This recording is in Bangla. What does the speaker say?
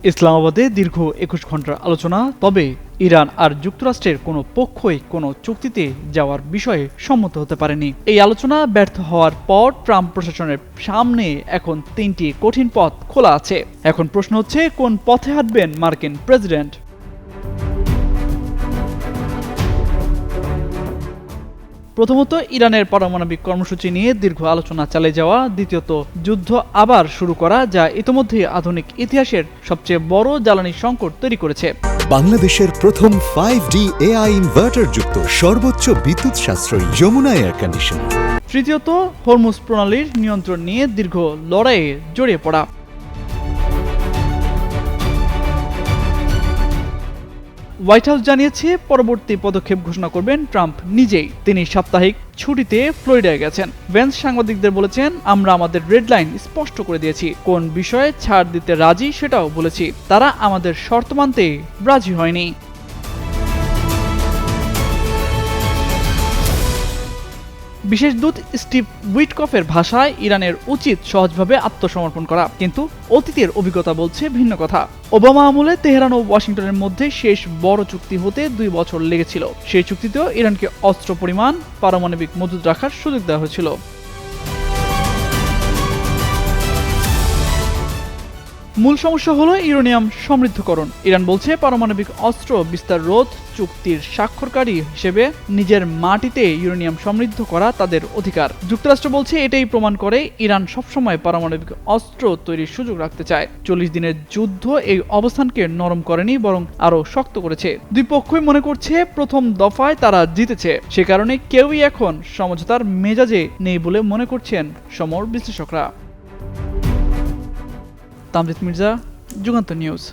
ইসলামাবাদে দীর্ঘ ২১ ঘন্টার আলোচনা, তবে ইরান আর যুক্তরাষ্ট্রের কোনো পক্ষই কোনো চুক্তিতে যাওয়ার বিষয়ে সম্মত হতে পারেনি। এই আলোচনা ব্যর্থ হওয়ার পর ট্রাম্প প্রশাসনের সামনে এখন ৩টি কঠিন পথ খোলা আছে। এখন প্রশ্ন হচ্ছে, কোন পথে হাঁটবেন মার্কিন প্রেসিডেন্ট? প্রথমত, ইরানের পারমাণবিক কর্মসূচি নিয়ে দীর্ঘ আলোচনা চালিয়ে যাওয়া। দ্বিতীয়ত, যুদ্ধ আবার শুরু করা, যা ইতোমধ্যে আধুনিক ইতিহাসের সবচেয়ে বড় জ্বালানি সংকট তৈরি করেছে। বাংলাদেশের প্রথম 5D AI ইনভার্টার যুক্ত সর্বোচ্চ বিদ্যুৎ সাশ্রয়ী যমুনা এয়ার কন্ডিশন। তৃতীয়ত, হরমুজ প্রণালীর নিয়ন্ত্রণ নিয়ে দীর্ঘ লড়াইয়ে জড়িয়ে পড়া। হোয়াইট হাউস জানিয়েছে, পরবর্তী পদক্ষেপ ঘোষণা করবেন ট্রাম্প নিজেই। তিনি সাপ্তাহিক ছুটিতে ফ্লোরিডায় গেছেন। ভেন্স সাংবাদিকদের বলেছেন, আমরা আমাদের রেড লাইন স্পষ্ট করে দিয়েছি, কোন বিষয়ে ছাড় দিতে রাজি সেটাও বলেছি। তারা আমাদের শর্ত মানতে রাজি হয়নি। বিশেষ দূত স্টিভ উইটকফের ভাষায়, ইরানের উচিত সহজভাবে আত্মসমর্পণ করা, কিন্তু অতীতের অভিজ্ঞতা বলছে ভিন্ন কথা। ওবামা আমলে তেহরান ও ওয়াশিংটনের মধ্যে শেষ বড় চুক্তি হতে 2 বছর লেগেছিল। সেই চুক্তিতেও ইরানকে অস্ত্র পরিমাণ পারমাণবিক মজুদ রাখার সুযোগ দেওয়া হয়েছিল। মূল সমস্যা হলো ইউরেনিয়াম সমৃদ্ধকরণ। ইরান বলছে, পারমাণবিক অস্ত্র বিস্তার রোধ চুক্তির স্বাক্ষরকারী হিসেবে নিজের মাটিতে ইউরেনিয়াম সমৃদ্ধ করা তাদের অধিকার। যুক্তরাষ্ট্র বলছে, এটাই প্রমাণ করে ইরান সবসময় পারমাণবিক অস্ত্র তৈরির সুযোগ রাখতে চায়। 40 দিনের যুদ্ধ এই অবস্থানকে নরম করেনি, বরং আরও শক্ত করেছে। দুই পক্ষই মনে করছে প্রথম দফায় তারা জিতেছে। সে কারণে কেউই এখন সমঝোতার মেজাজে নেই বলে মনে করছেন সমর বিশ্লেষকরা। তামজিদ মির্জা, যুগান্তর নিউজ।